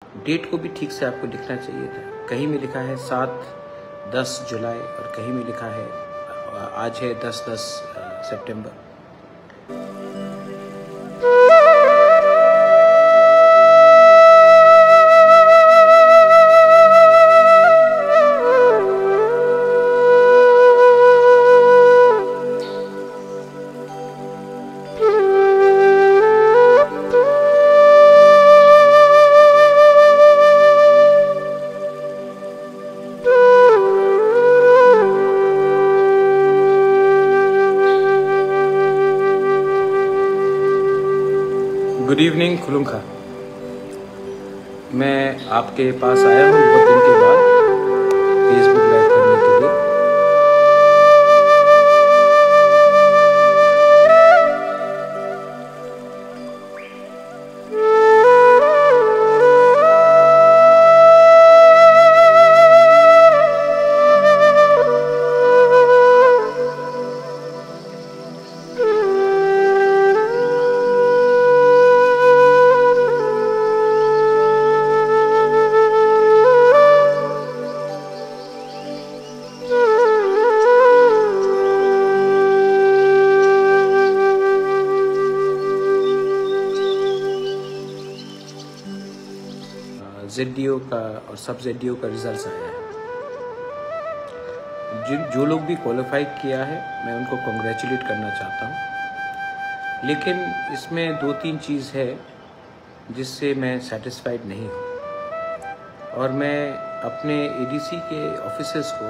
Date को भी ठीक से आपको लिखना चाहिए था। कहीं में लिखा है 7-10 जुलाई और कहीं में लिखा है आज है 10-10 सितंबर। Good evening खुलुंखा। मैं आपके पास आया हूँ बहुत दिन के बाद फेसबुक लाइव करने के लिए। ZDO का और सब ZDO का रिजल्ट आया है। जो लोग भी क्वालिफाई किया है मैं उनको कॉन्ग्रेचुलेट करना चाहता हूँ, लेकिन इसमें 2-3 चीज़ है जिससे मैं सेटिस्फाइड नहीं हूँ और मैं अपने ADC के ऑफिसर्स को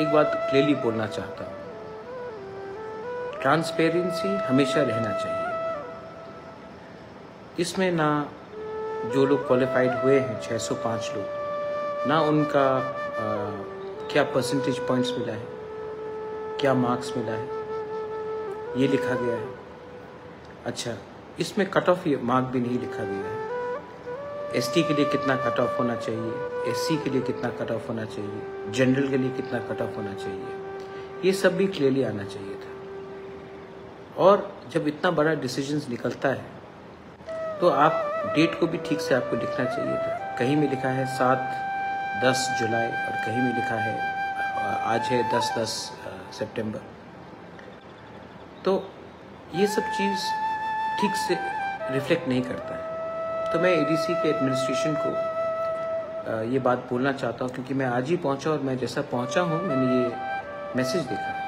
एक बात क्लियरली बोलना चाहता हूँ। ट्रांसपेरेंसी हमेशा रहना चाहिए। इसमें ना जो लोग क्वालिफाइड हुए हैं 605 लोग, ना उनका क्या परसेंटेज पॉइंट्स मिला है, क्या मार्क्स मिला है, ये लिखा गया है। अच्छा, इसमें कट ऑफ मार्क भी नहीं लिखा गया है। ST के लिए कितना कट ऑफ होना चाहिए, SC के लिए कितना कट ऑफ होना चाहिए, जनरल के लिए कितना कट ऑफ होना चाहिए, ये सब भी क्लियरली आना चाहिए था। और जब इतना बड़ा डिसीजंस निकलता है तो आप डेट को भी ठीक से आपको लिखना चाहिए था। कहीं में लिखा है 7-10 जुलाई और कहीं में लिखा है आज है 10-10 सितंबर। तो ये सब चीज़ ठीक से रिफ्लेक्ट नहीं करता है। तो मैं ADC के एडमिनिस्ट्रेशन को ये बात बोलना चाहता हूँ, क्योंकि मैं आज ही पहुँचा और मैं जैसा पहुँचा हूँ मैंने ये मैसेज देखा।